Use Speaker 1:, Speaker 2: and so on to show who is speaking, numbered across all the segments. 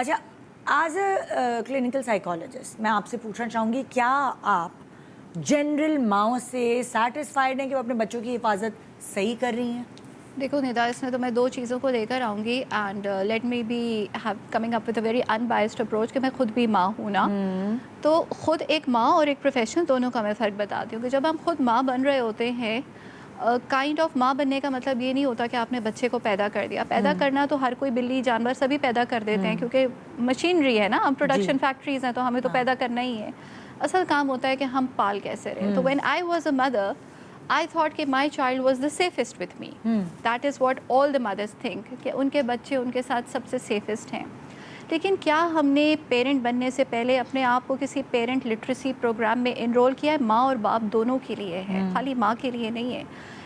Speaker 1: अच्छा, as a clinical psychologist मैं आपसे पूछना चाहूँगी, क्या आप जनरल माओ से सेटिस्फाइड हैं कि वो अपने बच्चों की हिफाजत सही कर रही हैं?
Speaker 2: देखो निदा, इसमें तो मैं दो चीज़ों को लेकर आऊँगी and let me be have coming up with a very unbiased approach कि मैं खुद भी माँ हूँ ना। तो खुद एक माँ और एक प्रोफेशनल दोनों का मैं फ़र्क बताती हूँ कि जब हम खुद माँ बन रहे होते हैं, काइंड ऑफ माँ बनने का मतलब ये नहीं होता कि आपने बच्चे को पैदा कर दिया। पैदा करना तो हर कोई, बिल्ली जानवर सभी पैदा कर देते हैं क्योंकि मशीनरी है ना, हम प्रोडक्शन फैक्ट्रीज हैं, तो हमें तो पैदा करना ही है। असल काम होता है कि हम पाल कैसे रहे। तो when I was a mother, I thought कि my child was the safest with me. That is what all the mothers think कि उनके बच्चे उनके साथ सबसे सेफेस्ट हैं। लेकिन क्या हमने पेरेंट बनने से पहले अपने आप को किसी पेरेंट लिटरेसी प्रोग्राम में इनरोल किया है? माँ और बाप दोनों के लिए है, खाली माँ के लिए नहीं है।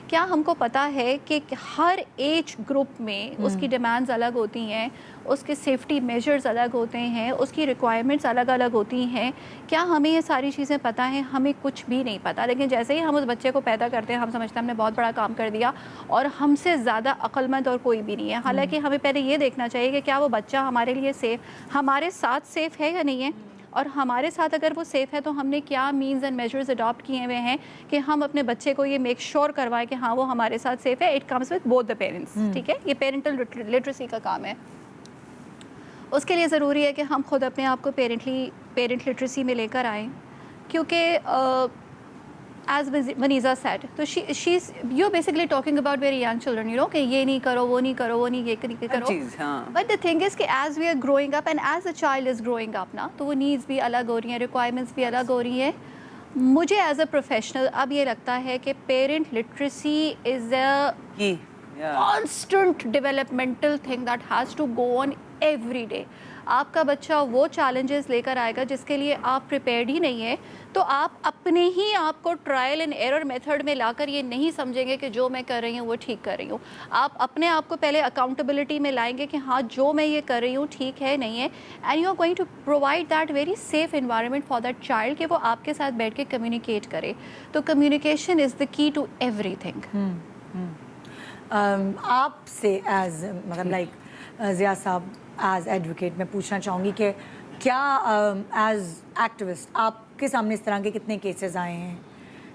Speaker 2: क्या हमको पता है कि हर एज ग्रुप में उसकी डिमांड्स अलग होती हैं, उसके सेफ्टी मेजर्स अलग होते हैं, उसकी रिक्वायरमेंट्स अलग अलग होती हैं? क्या हमें ये सारी चीज़ें पता हैं? हमें कुछ भी नहीं पता। लेकिन जैसे ही हम उस बच्चे को पैदा करते हैं, हम समझते हैं हमने बहुत बड़ा काम कर दिया और हमसे ज़्यादा अक्लमंद और कोई भी नहीं है। हालांकि हमें पहले ये देखना चाहिए कि क्या वो बच्चा हमारे लिए हमारे साथ सेफ़ है या नहीं है, और हमारे साथ अगर वो सेफ़ है तो हमने क्या मीन्स एंड मेजर्स अडॉप्ट किए हुए हैं कि हम अपने बच्चे को ये मेक श्योर करवाएं कि हाँ वो हमारे साथ सेफ़ है। It comes with both the parents, ठीक है? ये पेरेंटल लिटरेसी का काम है। उसके लिए ज़रूरी है कि हम खुद अपने आप को पेरेंट लिटरेसी में लेकर आएँ, क्योंकि as Vaniza said, तो you're basically talking about very young children, you know, कि ये नहीं करो, वो नहीं करो, वो नहीं ये करो। But the thing is कि as we are growing up and as a child is growing up ना, तो वो needs भी अलग हो रही हैं, requirements भी अलग हो रही हैं। मुझे as a professional अब ये लगता है कि parent literacy is a constant developmental thing that has to go on every day. आपका बच्चा वो चैलेंजेस लेकर आएगा जिसके लिए आप प्रिपेयर्ड ही नहीं है, तो आप अपने ही आप को ट्रायल एंड एरर मेथड में लाकर ये नहीं समझेंगे कि जो मैं कर रही हूँ वो ठीक कर रही हूँ। आप अपने आप को पहले अकाउंटेबिलिटी में लाएंगे कि हाँ जो मैं ये कर रही हूँ ठीक है नहीं है, and you are going to provide that very safe environment for that child कि वो आपके साथ बैठ के कम्युनिकेट करे। तो communication is the key to everything.
Speaker 1: आपसे एज मतलब like Zia sahab as advocate मैं पूछना चाहूँगी कि क्या एज एक्टिविस्ट आपके सामने इस तरह के कितने केसेस आए हैं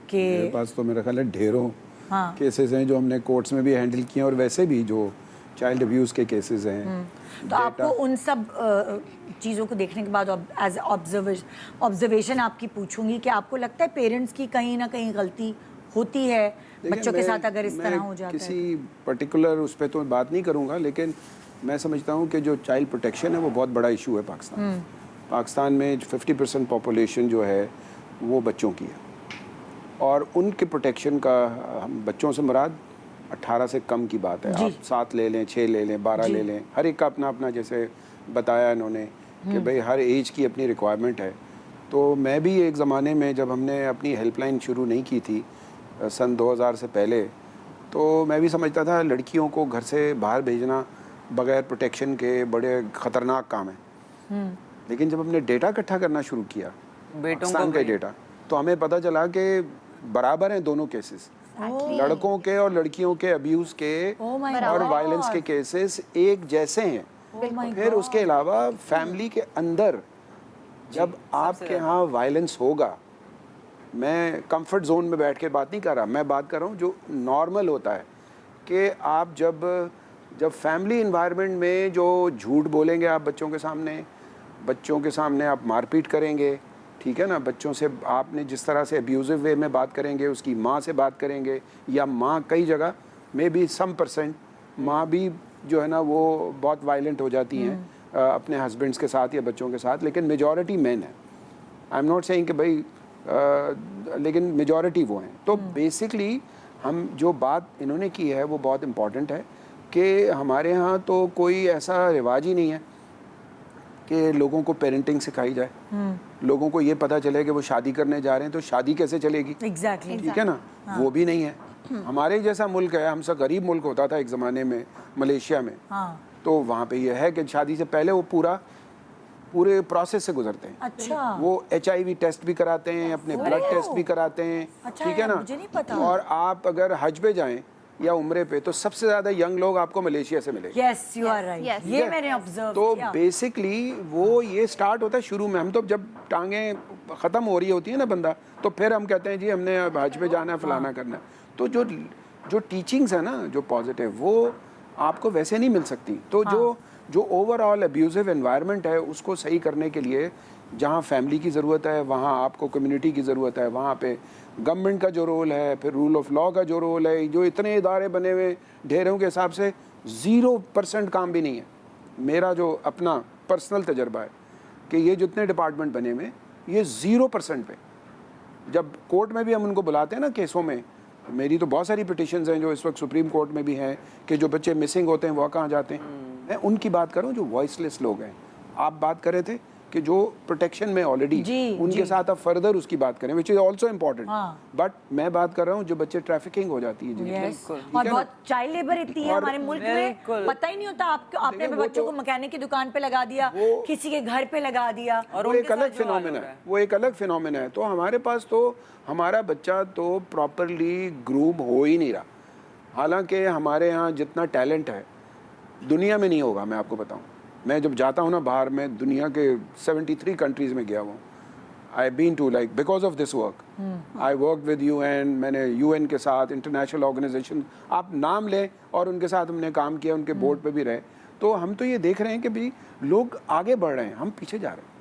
Speaker 1: कि
Speaker 3: मेरे पास तो मेरा ख्याल है ढेरों केसेस हैं जो हमने कोर्ट्स में भी हैंडल किए हैं और वैसे भी जो चाइल्ड अब्यूज़ के केसेस हैं।
Speaker 1: तो आपको उन सब चीज़ों को देखने के बाद एज ऑब्जर्वेशन आपकी पूछूंगी कि आपको लगता है पेरेंट्स की कहीं ना कहीं गलती होती है बच्चों के साथ अगर इस तरह हो जाता है?
Speaker 3: किसी पर्टिकुलर उस पर तो बात नहीं करूँगा, लेकिन मैं समझता हूँ कि जो चाइल्ड प्रोटेक्शन है वो बहुत बड़ा इशू है पाकिस्तान। पाकिस्तान में 50% पॉपुलेशन जो है वो बच्चों की है और उनके प्रोटेक्शन का हम बच्चों से मुराद 18 से कम की बात है। आप 7 ले लें, 6 ले लें, 12 ले लें, हर एक का अपना अपना, जैसे बताया इन्होंने कि भाई हर एज की अपनी रिक्वायरमेंट है। तो मैं भी एक ज़माने में जब हमने अपनी हेल्पलाइन शुरू नहीं की थी सन 2000 से पहले, तो मैं भी समझता था लड़कियों को घर से बाहर भेजना बगैर प्रोटेक्शन के बड़े ख़तरनाक काम है। लेकिन जब हमने डेटा इकट्ठा करना शुरू किया, पाकिस्तान का डेटा, तो हमें पता चला कि बराबर हैं दोनों केसेस, लड़कों के और लड़कियों के अब्यूज़ के और वायलेंस के केसेस एक जैसे हैं। फिर उसके अलावा फैमिली के अंदर जब आपके यहाँ वायलेंस होगा, मैं कंफर्ट जोन में बैठ के बात नहीं कर रहा, मैं बात कर रहा हूँ जो नॉर्मल होता है कि आप जब फैमिली इन्वायरमेंट में जो झूठ बोलेंगे आप बच्चों के सामने आप मारपीट करेंगे, ठीक है ना, बच्चों से आपने जिस तरह से अब्यूजिव वे में बात करेंगे, उसकी माँ से बात करेंगे, या माँ कई जगह में भी सम % माँ भी जो है ना वो बहुत वायलेंट हो जाती हैं अपने हस्बैंड्स के साथ या बच्चों के साथ, लेकिन मेजॉरिटी मैन है। आई एम नॉट सेइंग कि भाई लेकिन मेजॉरिटी वो हैं। तो बेसिकली हम जो बात इन्होंने की है वो बहुत इम्पॉर्टेंट है कि हमारे यहाँ तो कोई ऐसा रिवाज ही नहीं है कि लोगों को पेरेंटिंग सिखाई जाए। लोगों को ये पता चले कि वो शादी करने जा रहे हैं तो शादी कैसे चलेगी,
Speaker 1: एग्जैक्टली
Speaker 3: ठीक है ना। वो भी नहीं है। हमारे जैसा मुल्क है, हमसे गरीब मुल्क होता था एक ज़माने में मलेशिया में, तो वहाँ पे ये है कि शादी से पहले वो पूरे प्रोसेस से गुजरते हैं।
Speaker 1: अच्छा।
Speaker 3: वो HIV टेस्ट भी कराते हैं, अपने ब्लड टेस्ट भी कराते हैं,
Speaker 1: अच्छा,
Speaker 3: ठीक है ना।
Speaker 1: मुझे नहीं पता।
Speaker 3: और आप अगर हज पे जाएं या उम्रे पे, तो सबसे ज़्यादा यंग लोग आपको मलेशिया से मिलेंगे।
Speaker 1: Yes you are right,
Speaker 2: yes.
Speaker 1: ये मैंने ऑब्जर्व
Speaker 3: तो
Speaker 1: किया।
Speaker 3: बेसिकली वो ये स्टार्ट होता है शुरू में। हम तो जब टांगें ख़त्म हो रही होती है ना बंदा, तो फिर हम कहते हैं जी हमने अब हज पे जाना है, फलाना करना है। तो जो टीचिंग्स है ना, जो पॉजिटिव, वो आपको वैसे नहीं मिल सकती। तो जो ओवरऑल अब्यूजिव एनवायरनमेंट है उसको सही करने के लिए जहाँ फैमिली की ज़रूरत है, वहाँ आपको कम्युनिटी की ज़रूरत है, वहाँ पे गवर्नमेंट का जो रोल है, फिर रूल ऑफ लॉ का जो रोल है, जो इतने इदारे बने हुए ढेरों के हिसाब से 0% काम भी नहीं है। मेरा जो अपना पर्सनल तजर्बा है कि ये जितने डिपार्टमेंट बने हुए ये 0% पे, जब कोर्ट में भी हम उनको बुलाते हैं ना केसों में, मेरी तो बहुत सारी पिटिशंस हैं जो इस वक्त सुप्रीम कोर्ट में भी हैं कि जो बच्चे मिसिंग होते हैं वो कहाँ जाते हैं। मैं उनकी बात कर रहा हूँ जो वॉइसलेस लोग हैं। आप बात कर रहे थे कि जो प्रोटेक्शन में ऑलरेडी उनके साथ आप फर्दर उसकी बात करें, which is also important. But मैं बात कर रहा हूँ जो बच्चे ट्रैफिकिंग हो जाती है जी।
Speaker 1: Yes. और बहुत चाइल्ड लेबर इतनी है हमारे मुल्क में, पता ही नहीं होता। आपने अपने बच्चों को मैकेनिक की दुकान पे लगा दिया, किसी के घर पे लगा दिया,
Speaker 3: और वो एक अलग फिनोमेना है, वो एक अलग फिनोमेना है। तो हमारे पास तो हमारा बच्चा तो प्रॉपरली ग्रूम हो ही नहीं रहा। हालांकि हमारे यहाँ जितना टैलेंट है दुनिया में नहीं होगा। मैं आपको बताऊँ, मैं जब जाता हूँ ना बाहर, मैं दुनिया के 73 कंट्रीज़ में गया हुआ हूँ। I been to like because of this work, I work with UN, मैंने UN के साथ, इंटरनेशनल ऑर्गेनाइजेशन आप नाम लें, और उनके साथ हमने काम किया, उनके बोर्ड पे भी रहे। तो हम तो ये देख रहे हैं कि भाई लोग आगे बढ़ रहे हैं, हम पीछे जा रहे हैं।